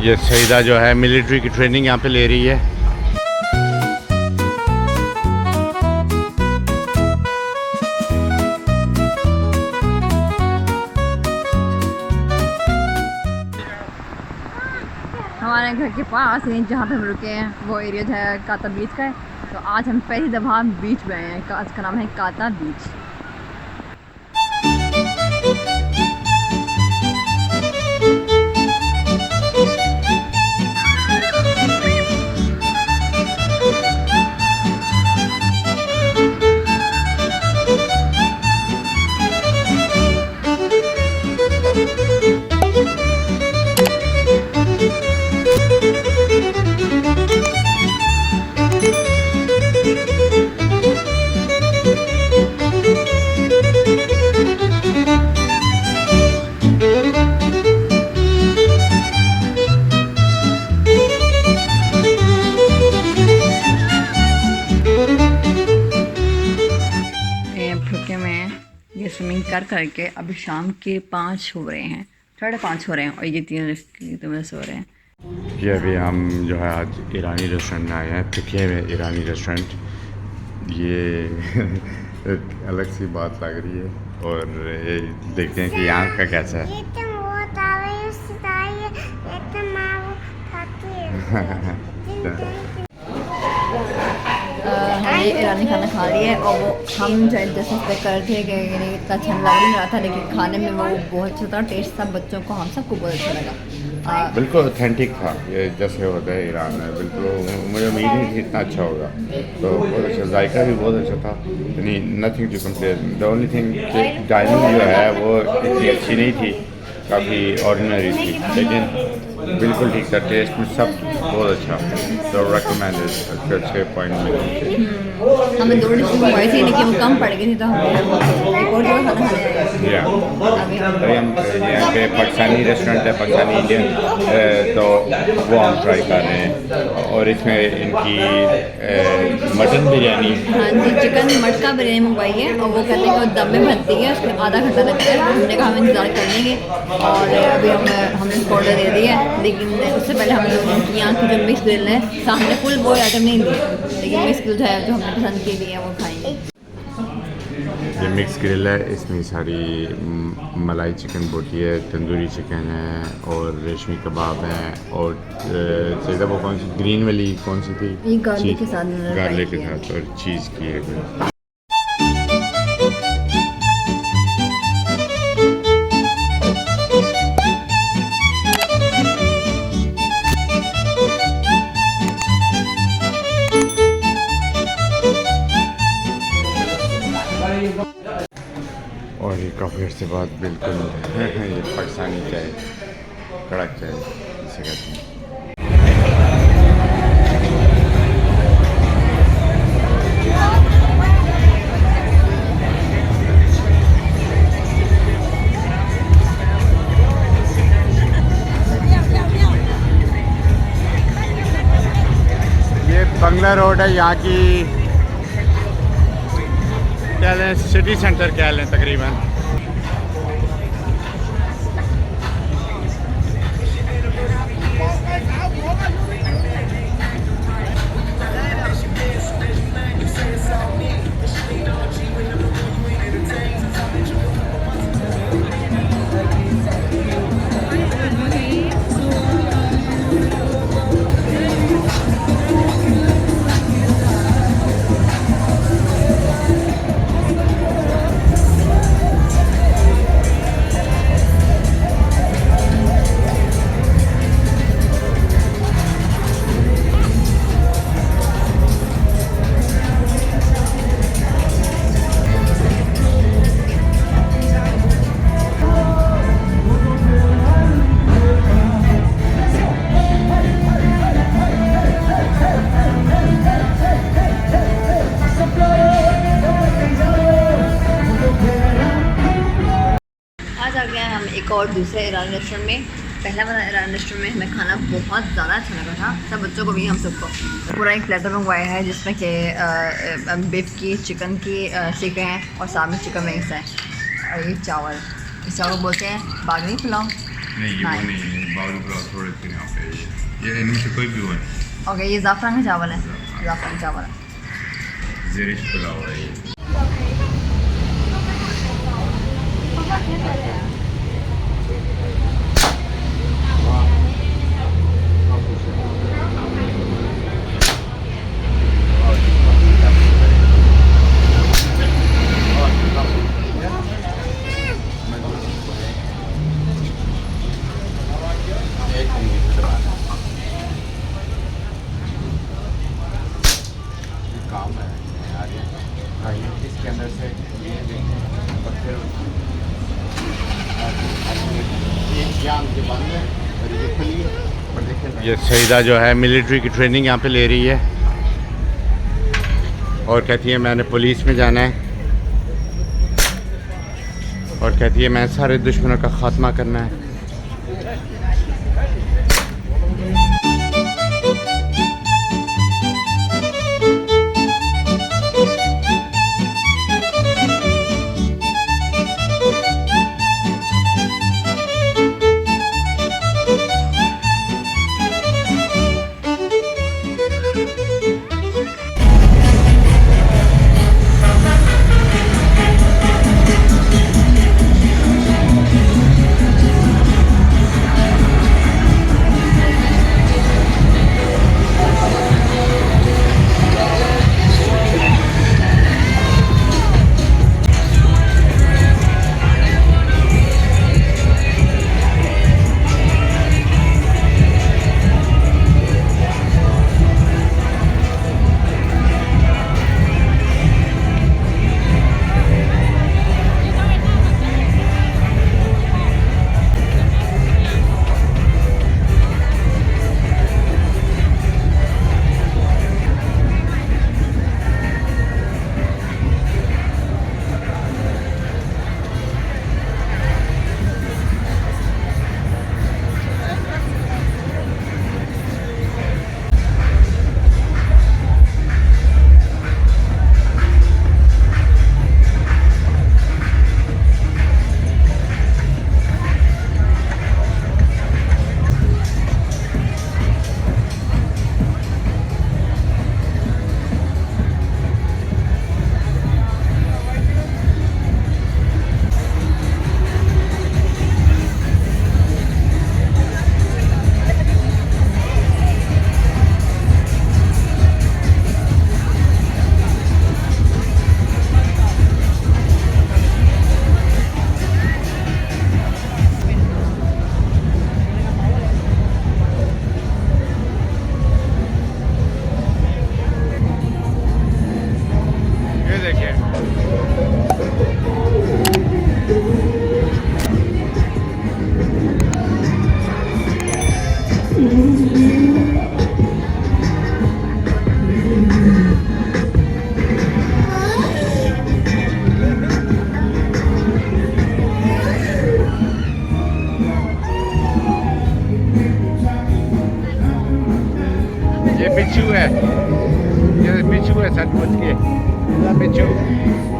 ये सईदा जो है मिलिट्री की ट्रेनिंग यहाँ पे ले रही है। हमारे घर के पास ही जहाँ पे हम रुके हैं वो एरिया जो है काता बीच का है। तो आज हम पहली दफ़ा बीच पे आए हैं। आज का नाम है काता बीच। ये स्विमिंग कर करके अभी शाम के 5 हो रहे हैं, 5:30 हो रहे हैं और ये 3 सो रहे हैं। ये अभी हम जो है आज ईरानी रेस्टोरेंट में आए हैं, फिकिया में ईरानी रेस्टोरेंट। ये एक अलग सी बात लग रही है और देखते हैं कि यहाँ का कैसा है। ये ईरानी खाना खा रही है और वो हम जैसे एक्सपेक्ट कर रहे थे कि इतना अच्छा लग नहीं रहा था, लेकिन खाने में वो बहुत अच्छा था, टेस्ट था, बच्चों को हम सबको बहुत अच्छा लगा। बिल्कुल ऑथेंटिक था ये जैसे होता है ईरान में। बिल्कुल मुझे उम्मीद नहीं थी इतना अच्छा होगा, तो बहुत अच्छा, जायका भी बहुत अच्छा था। यानी nothing to compare. The only thing कि डाइनिंग जो है वो इतनी अच्छी नहीं थी, काफ़ी ऑर्डिनरी थी, लेकिन बिल्कुल ठीक था। टेस्ट में सब बहुत अच्छा, तो रेकमेंडेड। अच्छे पॉइंट मिले। हमें 2 डिश मंगवाई थी लेकिन वो कम पड़ गई थी, तो हम एक और जगह खाना खाने आए। अभी हम यहाँ पे पाकिस्तानी रेस्टोरेंट है, पाकिस्तानी इंडियन, तो वो हम ट्राई कर रहे हैं। और इसमें इनकी मटन बिरयानी, हाँ जी, चिकन मटका बिरयानी मंगवाई है और वो कहते हैं कि दम में बनती है, उसमें आधा घंटा लगता है। हमने कहा हम इंतज़ार कर लेंगे और अभी हमने उसको ऑर्डर दे दिया है, लेकिन उससे पहले हम लोग उनकी यहाँ की जो मिक्स ग्रिल है, सामने फुल बॉय आइटम नहीं दिए, लेकिन मिक्स ग्रिल जो है जो हमने पसंद की भी है वो खाएंगे। ये मिक्स ग्रिल है, इसमें सारी मलाई चिकन बोटी है, तंदूरी चिकन है और रेशमी कबाब हैं। और सईदा वो कौन सी ग्रीन वाली कौन सी थी? ये गार्लिक के साथ, गार्लिक के साथ और चीज़ की है। और ये काफ़ी अर्से बाद बिल्कुल ये पाकिस्तानी चाय, कड़क चाय इसे कहते हैं। ये बंगला रोड है, यहाँ की कह लें सिटी सेंटर कह लें तकरीबन। एक और दूसरे ईरानी रेस्टोरेंट में। पहला वाला ईरानी रेस्टोरेंट में हमें खाना बहुत ज़्यादा अच्छा लगा था, सब बच्चों को भी, हम सबको। पूरा एक प्लेटर मंगवाया है जिसमें कि बीफ की, चिकन की सीखें हैं और साथ में चिकन विंग्स हैं और ये चावल, इस चावल बोलते हैं बागनी पुलाव। नहीं ये वो Nice. नहीं है, बावली पुलाव थोड़े से यहाँ पे ये इनमें से कोई भी हो नहीं। ओके, ये ज़ाफ़रान का चावल है। ज़ाफ़रान। ज़ाफ़रान चावल है। ज़ेरिश पुलाव है ये। काम है इसके अंदर से ये सईदा जो है मिलिट्री की ट्रेनिंग यहाँ पे ले रही है और कहती है मैंने पुलिस में जाना है और कहती है मैं सारे दुश्मनों का खात्मा करना है। ये बिच्छू है, ये बिच्छू है सचमुच के, बिच्छू।